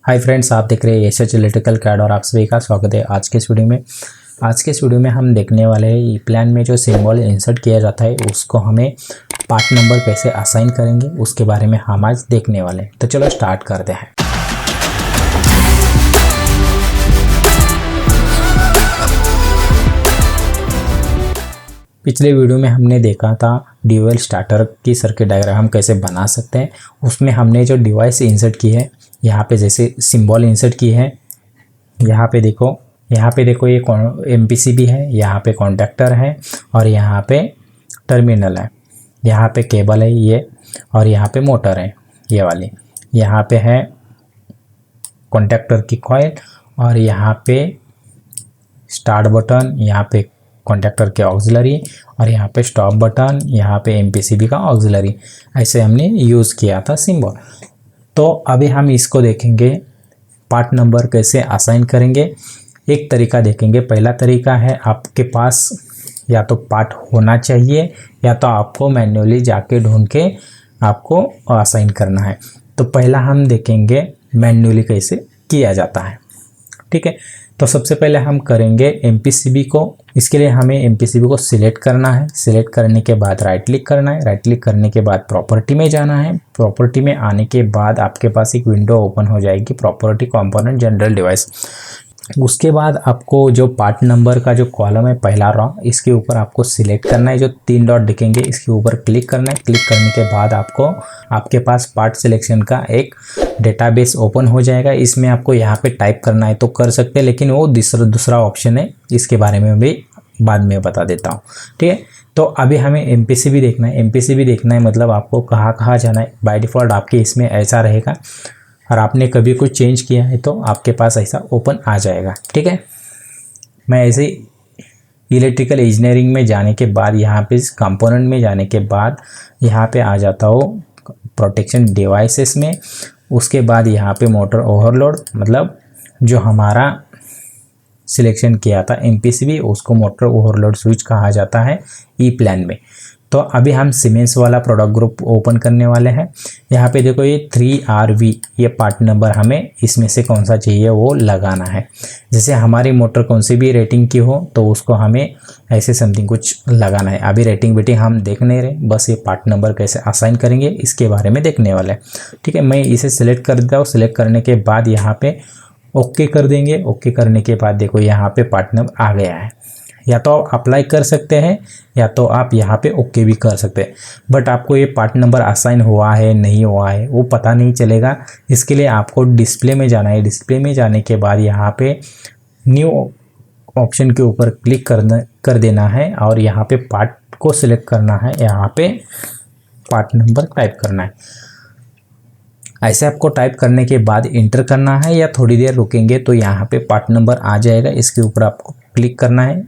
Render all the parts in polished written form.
Hi friends, आप देख रहे हैं एसएच इलेक्ट्रिकल कैड और आप सभी का स्वागत है आज के इस वीडियो में हम देखने वाले हैं ई प्लान में जो सिंबल इंसर्ट किया जाता है उसको हमें पार्ट नंबर कैसे असाइन करेंगे उसके बारे में हम आज देखने वाले हैं। तो चलो स्टार्ट करते हैं। पिछले वीडियो में हमने देखा था ड्यूअल स्टार्टर की सर्किट डायग्राम हम कैसे बना सकते हैं। उसमें हमने जो डिवाइस इंसर्ट की है, यहाँ पे जैसे सिंबल इंसर्ट की है, यहाँ पे देखो ये एमपीसीबी है, यहाँ पे कॉन्टैक्टर है और यहाँ पे टर्मिनल है, यहाँ पे केबल है ये और यहाँ पे मोटर है ये वाली, यहाँ पे है कॉन्टैक्टर की कॉइल और यहाँ पे स्टार्ट बटन, यहाँ पे कॉन्टैक्टर के ऑक्सिलरी और यहाँ पे स्टॉप बटन, यहाँ पे एमपीसीबी का ऑक्सिलरी। ऐसे हमने यूज़ किया था सिंबल। तो अभी हम इसको देखेंगे पार्ट नंबर कैसे असाइन करेंगे। एक तरीका देखेंगे। पहला तरीका है, आपके पास या तो पार्ट होना चाहिए या तो आपको मैन्युअली जाके ढूंढ के आपको असाइन करना है। तो पहला हम देखेंगे मैन्युअली कैसे किया जाता है। ठीक है, तो सबसे पहले हम करेंगे एमपीसीबी को। इसके लिए हमें एमपीसीबी को सिलेक्ट करना है। सिलेक्ट करने के बाद राइट क्लिक करना है। राइट क्लिक करने के बाद प्रॉपर्टी में जाना है। प्रॉपर्टी में आने के बाद आपके पास एक विंडो ओपन हो जाएगी, प्रॉपर्टी कंपोनेंट जनरल डिवाइस। उसके बाद आपको जो पार्ट नंबर का जो कॉलम है पहला रॉ, इसके ऊपर आपको सिलेक्ट करना है। जो 3 डॉट दिखेंगे इसके ऊपर क्लिक करना है। क्लिक करने के बाद आपके पास पार्ट सिलेक्शन का एक डेटाबेस ओपन हो जाएगा। इसमें आपको यहाँ पे टाइप करना है तो कर सकते हैं, लेकिन वो दूसरा ऑप्शन है, इसके बारे में भी बाद में बता देता हूँ। ठीक है, तो अभी हमें एमपीसीबी देखना है। एमपीसीबी देखना है मतलब आपको कहाँ जाना है। बाय डिफ़ॉल्ट आपके इसमें ऐसा रहेगा और आपने कभी कुछ चेंज किया है तो आपके पास ऐसा ओपन आ जाएगा। ठीक है, मैं ऐसे इलेक्ट्रिकल इंजीनियरिंग में जाने के बाद यहाँ पे इस कंपोनेंट में जाने के बाद यहाँ पे आ जाता हूँ प्रोटेक्शन डिवाइसेस में। उसके बाद यहाँ पे मोटर ओवरलोड, मतलब जो हमारा सिलेक्शन किया था एमपीसीबी, उसको मोटर ओवरलोड स्विच कहा जाता है ई प्लान में। तो अभी हम सीमेंस वाला प्रोडक्ट ग्रुप ओपन करने वाले हैं। यहाँ पे देखो ये 3RV, ये पार्ट नंबर हमें इसमें से कौन सा चाहिए वो लगाना है। जैसे हमारी मोटर कौन सी भी रेटिंग की हो तो उसको हमें ऐसे समथिंग कुछ लगाना है। अभी रेटिंग वेटिंग हम देख नहीं रहे, बस ये पार्ट नंबर कैसे असाइन करेंगे इसके बारे में देखने वाले हैं। ठीक है, मैं इसे सिलेक्ट कर देता हूँ। सिलेक्ट करने के बाद यहाँ पे ओके कर देंगे। ओके करने के बाद देखो यहाँ पे पार्ट नंबर आ गया है। या तो आप अप्लाई कर सकते हैं या तो आप यहाँ पे ओके भी कर सकते हैं, बट आपको ये पार्ट नंबर असाइन हुआ है नहीं हुआ है वो पता नहीं चलेगा। इसके लिए आपको डिस्प्ले में जाना है। डिस्प्ले में जाने के बाद यहाँ पे न्यू ऑप्शन के ऊपर क्लिक कर देना है और यहाँ पे पार्ट को सिलेक्ट करना है। यहाँ पे पार्ट नंबर टाइप करना है। ऐसे आपको टाइप करने के बाद इंटर करना है या थोड़ी देर रुकेंगे तो यहाँ पे पार्ट नंबर आ जाएगा। इसके ऊपर आपको क्लिक करना है।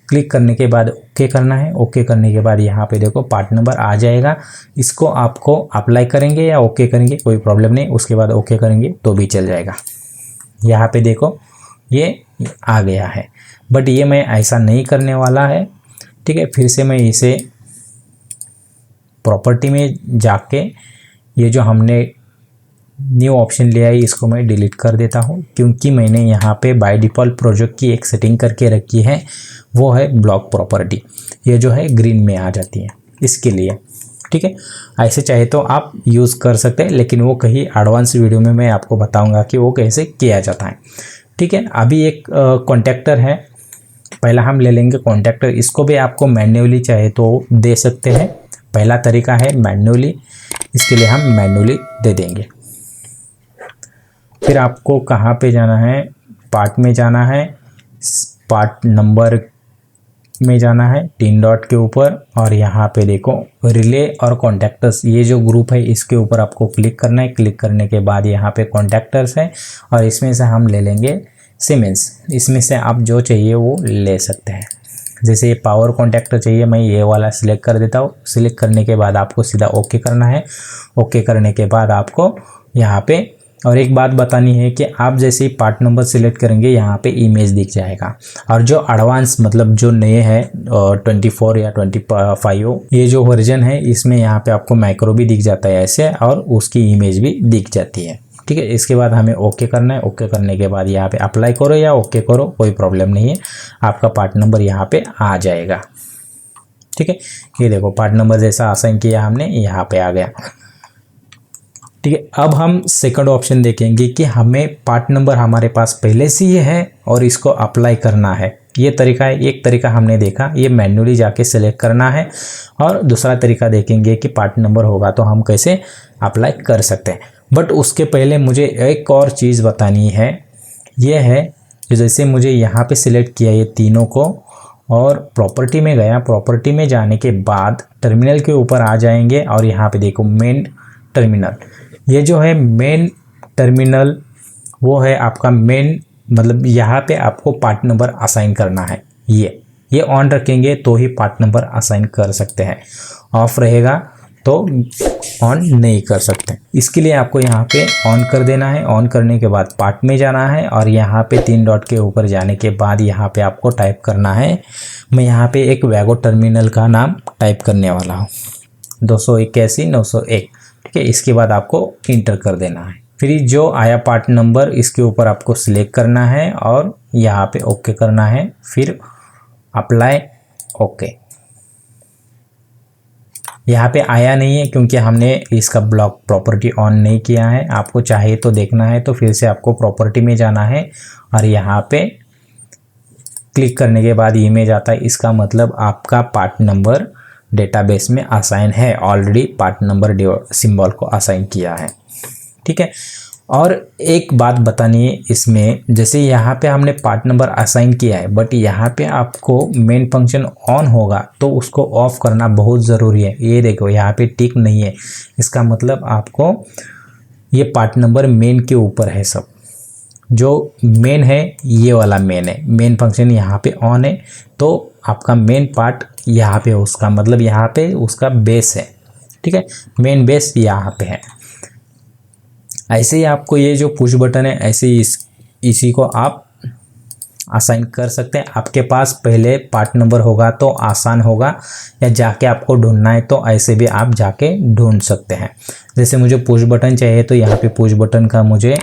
क्लिक करने के बाद ओके करना है। ओके करने के बाद यहाँ पे देखो पार्ट नंबर आ जाएगा। इसको आपको अप्लाई करेंगे या ओके करेंगे कोई प्रॉब्लम नहीं, उसके बाद ओके करेंगे तो भी चल जाएगा। यहाँ पे देखो ये आ गया है, बट ये मैं ऐसा नहीं करने वाला है। ठीक है, फिर से मैं इसे प्रॉपर्टी में जाके ये जो हमने न्यू ऑप्शन लिया है इसको मैं डिलीट कर देता हूँ, क्योंकि मैंने यहाँ पे बाय डिफ़ॉल्ट प्रोजेक्ट की एक सेटिंग करके रखी है, वो है ब्लॉक प्रॉपर्टी। ये जो है ग्रीन में आ जाती है इसके लिए। ठीक है, ऐसे चाहे तो आप यूज़ कर सकते हैं, लेकिन वो कहीं एडवांस वीडियो में मैं आपको बताऊँगा कि वो कैसे किया जाता है। ठीक है, अभी एक कॉन्टैक्टर है, पहला हम ले लेंगे कॉन्टैक्टर। इसको भी आपको मैन्युअली चाहे तो दे सकते हैं। पहला तरीका है मैन्युअली, इसके लिए हम मैन्युअली दे देंगे। फिर आपको कहाँ पे जाना है, पार्ट में जाना है, पार्ट नंबर में जाना है 3 डॉट के ऊपर और यहाँ पे देखो रिले और कॉन्टैक्टर्स, ये जो ग्रुप है इसके ऊपर आपको क्लिक करना है। क्लिक करने के बाद यहाँ पे कॉन्टैक्टर्स है और इसमें से हम ले लेंगे सीमेंस। इसमें से आप जो चाहिए वो ले सकते हैं। जैसे ये पावर कॉन्टैक्टर चाहिए, मैं ये वाला सिलेक्ट कर देता हूँ। सिलेक्ट करने के बाद आपको सीधा ओके करना है। ओके करने के बाद आपको यहाँ पे और एक बात बतानी है कि आप जैसे ही पार्ट नंबर सिलेक्ट करेंगे यहाँ पे इमेज दिख जाएगा, और जो एडवांस मतलब जो नए हैं 24 या 25 ये जो वर्जन है इसमें यहाँ पे आपको माइक्रो भी दिख जाता है ऐसे, और उसकी इमेज भी दिख जाती है। ठीक है। इसके बाद हमें ओके करना है। ओके करने के बाद यहाँ पे अप्लाई करो या ओके करो, कोई प्रॉब्लम नहीं है, आपका पार्ट नंबर यहाँ पे आ जाएगा। ठीक है, ये देखो पार्ट नंबर जैसा असाइन किया हमने, यहाँ पे आ गया। ठीक है, अब हम सेकंड ऑप्शन देखेंगे कि हमें पार्ट नंबर हमारे पास पहले से ही है और इसको अप्लाई करना है। ये तरीका है, एक तरीका हमने देखा ये मैन्युअली जाके सिलेक्ट करना है, और दूसरा तरीका देखेंगे कि पार्ट नंबर होगा तो हम कैसे अप्लाई कर सकते हैं। बट उसके पहले मुझे एक और चीज़ बतानी है, ये है कि जैसे मुझे यहाँ पे सिलेक्ट किया ये तीनों को और प्रॉपर्टी में गया, प्रॉपर्टी में जाने के बाद टर्मिनल के ऊपर आ जाएंगे और यहाँ पे देखो मेन टर्मिनल, ये जो है मेन टर्मिनल वो है आपका मेन, मतलब यहाँ पे आपको पार्ट नंबर असाइन करना है। ये ऑन रखेंगे तो ही पार्ट नंबर असाइन कर सकते हैं, ऑफ रहेगा तो ऑन नहीं कर सकते। इसके लिए आपको यहाँ पे ऑन कर देना है। ऑन करने के बाद पार्ट में जाना है और यहाँ पे 3 डॉट के ऊपर जाने के बाद यहाँ पे आपको टाइप करना है, मैं यहाँ पे एक वैगो टर्मिनल का नाम टाइप करने वाला हूँ, 281-901। ठीक है, इसके बाद आपको इंटर कर देना है। फिर जो आया पार्ट नंबर इसके ऊपर आपको सिलेक्ट करना है और यहाँ पे ओके करना है, फिर अप्लाई ओके। यहाँ पे आया नहीं है क्योंकि हमने इसका ब्लॉक प्रॉपर्टी ऑन नहीं किया है। आपको चाहे तो देखना है तो फिर से आपको प्रॉपर्टी में जाना है और यहाँ पे क्लिक करने के बाद इमेज आता है, इसका मतलब आपका पार्ट नंबर डेटाबेस में असाइन है, ऑलरेडी पार्ट नंबर सिंबल को असाइन किया है। ठीक है, और एक बात बतानी है इसमें, जैसे यहाँ पे हमने पार्ट नंबर असाइन किया है बट यहाँ पे आपको मेन फंक्शन ऑन होगा तो उसको ऑफ करना बहुत ज़रूरी है। ये देखो यहाँ पे टिक नहीं है, इसका मतलब आपको ये पार्ट नंबर मेन के ऊपर है, सब जो मेन है ये वाला मेन है, मेन फंक्शन यहाँ पे ऑन है तो आपका मेन पार्ट यहाँ पे, उसका मतलब यहाँ पे उसका बेस है। ठीक है, मेन बेस यहाँ पे है। ऐसे ही आपको ये जो पुश बटन है ऐसे ही इसी को आप असाइन कर सकते हैं। आपके पास पहले पार्ट नंबर होगा तो आसान होगा, या जाके आपको ढूंढना है तो ऐसे भी आप जाके ढूंढ सकते हैं। जैसे मुझे पुश बटन चाहिए तो यहाँ पे पुश बटन का मुझे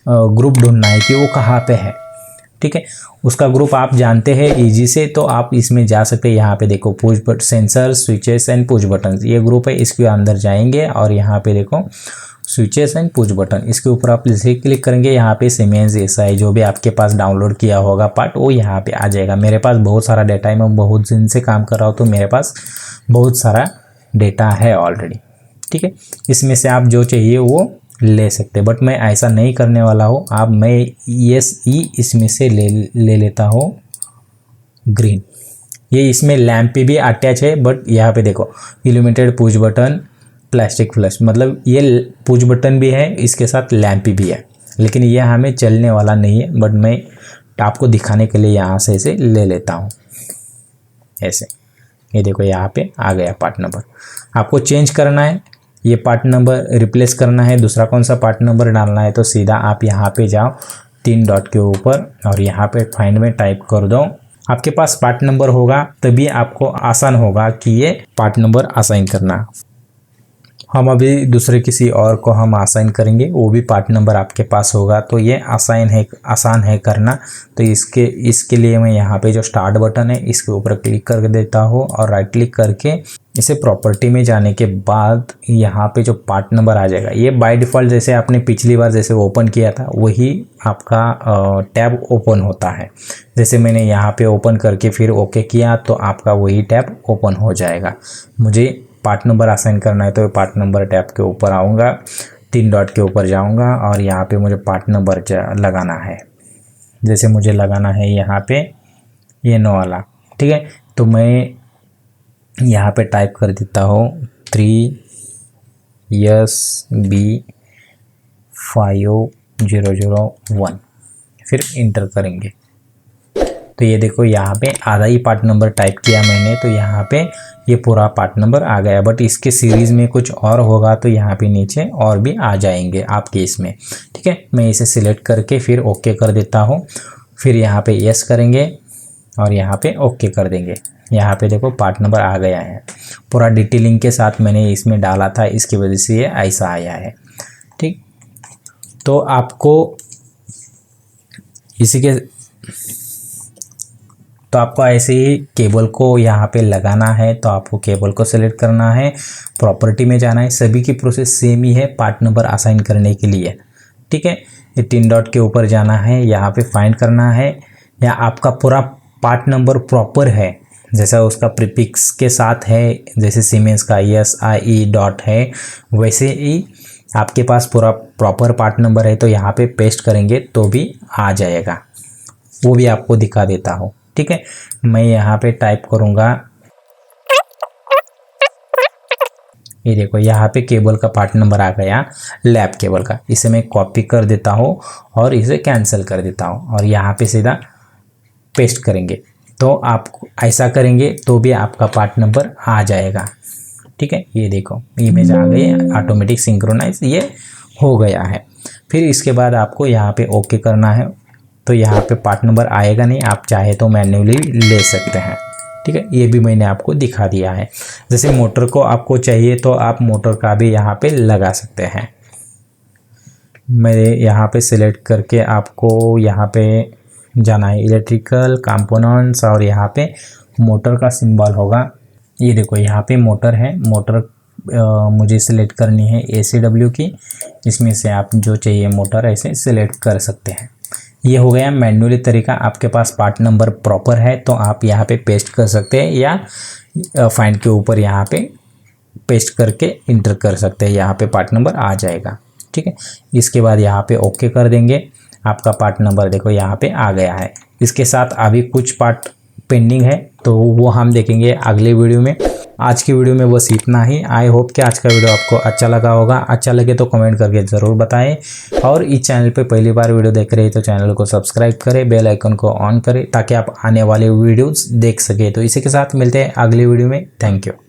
ग्रुप ढूंढना है कि वो कहाँ पे है। ठीक है, उसका ग्रुप आप जानते हैं इजी से, तो आप इसमें जा सकते हैं। यहाँ पे देखो push button, sensor, switches and push button, ये ग्रुप है। इसके अंदर जाएंगे और यहाँ पे देखो स्विचेस एंड पुश बटन, इसके ऊपर आप जैसे क्लिक करेंगे यहाँ पे सीमेंस एसआई जो भी आपके पास डाउनलोड किया होगा पार्ट वो यहाँ पे आ जाएगा। मेरे पास बहुत सारा डेटा है, मैं बहुत दिन से काम कर रहा हूँ तो मेरे पास बहुत सारा डेटा है ऑलरेडी। ठीक है, इसमें से आप जो चाहिए वो ले सकते, बट मैं ऐसा नहीं करने वाला हूँ। अब मैं इसमें से ले लेता हूँ ग्रीन। ये इसमें लैम्प पे भी अटैच है, बट यहाँ पे देखो illuminated push button, plastic flash, मतलब ये पुश बटन भी है, इसके साथ लैंप भी है, लेकिन ये हमें चलने वाला नहीं है। बट मैं आपको दिखाने के लिए यहाँ से इसे ले लेता हूँ ऐसे। ये देखो यहाँ पे आ गया पार्ट नंबर। आपको चेंज करना है, ये पार्ट नंबर रिप्लेस करना है, दूसरा कौन सा पार्ट नंबर डालना है तो सीधा आप यहाँ पे जाओ 3 डॉट के ऊपर और यहाँ पे फाइंड में टाइप कर दो। आपके पास पार्ट नंबर होगा तभी आपको आसान होगा कि ये पार्ट नंबर असाइन करना। हम अभी दूसरे किसी और को हम असाइन करेंगे, वो भी पार्ट नंबर आपके पास होगा तो ये आसान है करना। तो इसके लिए मैं यहाँ पे जो स्टार्ट बटन है इसके ऊपर क्लिक कर देता हूँ और राइट क्लिक करके इसे प्रॉपर्टी में जाने के बाद यहाँ पे जो पार्ट नंबर आ जाएगा, ये बाय डिफ़ॉल्ट जैसे आपने पिछली बार जैसे ओपन किया था वही आपका टैब ओपन होता है। जैसे मैंने यहाँ पे ओपन करके फिर ओके किया तो आपका वही टैब ओपन हो जाएगा। मुझे पार्ट नंबर असाइन करना है तो पार्ट नंबर टैब के ऊपर आऊँगा, 3 डॉट के ऊपर जाऊँगा और यहाँ पे मुझे पार्ट नंबर लगाना है। जैसे मुझे लगाना है यहाँ पे ये 9 वाला। ठीक है, तो मैं यहाँ पे टाइप कर देता हूँ 3SB5001, फिर इंटर करेंगे तो ये देखो यहाँ पे आधा ही पार्ट नंबर टाइप किया मैंने तो यहाँ पे ये पूरा पार्ट नंबर आ गया। बट इसके सीरीज़ में कुछ और होगा तो यहाँ पे नीचे और भी आ जाएंगे आपके इसमें। ठीक है, मैं इसे सिलेक्ट करके फिर ओके कर देता हूँ, फिर यहाँ पे यस करेंगे और यहाँ पे ओके कर देंगे। यहाँ पे देखो पार्ट नंबर आ गया है, पूरा डिटेलिंग के साथ मैंने इसमें डाला था, इसकी वजह से ये ऐसा आया है। ठीक, तो आपको इसी के तो आपको ऐसे ही केबल को यहाँ पे लगाना है। तो आपको केबल को सेलेक्ट करना है, प्रॉपर्टी में जाना है। सभी की प्रोसेस सेम ही है पार्ट नंबर असाइन करने के लिए, ठीक है। ये 3 डॉट के ऊपर जाना है, यहाँ पे फाइंड करना है या आपका पूरा पार्ट नंबर प्रॉपर है, जैसा उसका प्रीफिक्स के साथ है, जैसे सीमेंस का SIE डॉट है, वैसे ही आपके पास पूरा प्रॉपर पार्ट नंबर है। तो यहाँ पे पेस्ट करेंगे तो भी आ जाएगा, वो भी आपको दिखा देता हूँ, ठीक है। मैं यहाँ पे टाइप करूँगा, ये देखो यहाँ पे केबल का पार्ट नंबर आ गया, लैब केबल का। इसे मैं कॉपी कर देता हूँ और इसे कैंसिल कर देता हूँ और यहाँ पे सीधा पेस्ट करेंगे। तो आप ऐसा करेंगे तो भी आपका पार्ट नंबर आ जाएगा, ठीक है। ये देखो इमेज आ गई, ऑटोमेटिक सिंक्रोनाइज ये हो गया है। फिर इसके बाद आपको यहाँ पे ओके करना है। तो यहाँ पे पार्ट नंबर आएगा नहीं, आप चाहे तो मैन्युअली ले सकते हैं, ठीक है। ये भी मैंने आपको दिखा दिया है। जैसे मोटर को आपको चाहिए तो आप मोटर का भी यहाँ पे लगा सकते हैं। मेरे यहाँ पे सिलेक्ट करके आपको यहाँ पे जाना है, इलेक्ट्रिकल कंपोनेंट्स, और यहाँ पे मोटर का सिंबल होगा। ये देखो यहाँ पे मोटर है, मोटर मुझे सिलेक्ट करनी है ACW की। इसमें से आप जो चाहिए मोटर ऐसे सिलेक्ट कर सकते हैं। ये हो गया मैन्युअली तरीका। आपके पास पार्ट नंबर प्रॉपर है तो आप यहाँ पे पेस्ट कर सकते हैं या फाइंड के ऊपर यहाँ पे पेस्ट करके इंटर कर सकते हैं, यहाँ पे पार्ट नंबर आ जाएगा, ठीक है। इसके बाद यहाँ पे ओके कर देंगे। आपका पार्ट नंबर देखो यहाँ पे आ गया है। इसके साथ अभी कुछ पार्ट पेंडिंग है तो वो हम देखेंगे अगले वीडियो में। आज की वीडियो में बस इतना ही। आई होप कि आज का वीडियो आपको अच्छा लगा होगा। अच्छा लगे तो कमेंट करके ज़रूर बताएं और इस चैनल पे पहली बार वीडियो देख रहे हैं तो चैनल को सब्सक्राइब करें, बेल आइकन को ऑन करें ताकि आप आने वाले वीडियोस देख सकें। तो इसी के साथ मिलते हैं अगली वीडियो में। Thank you.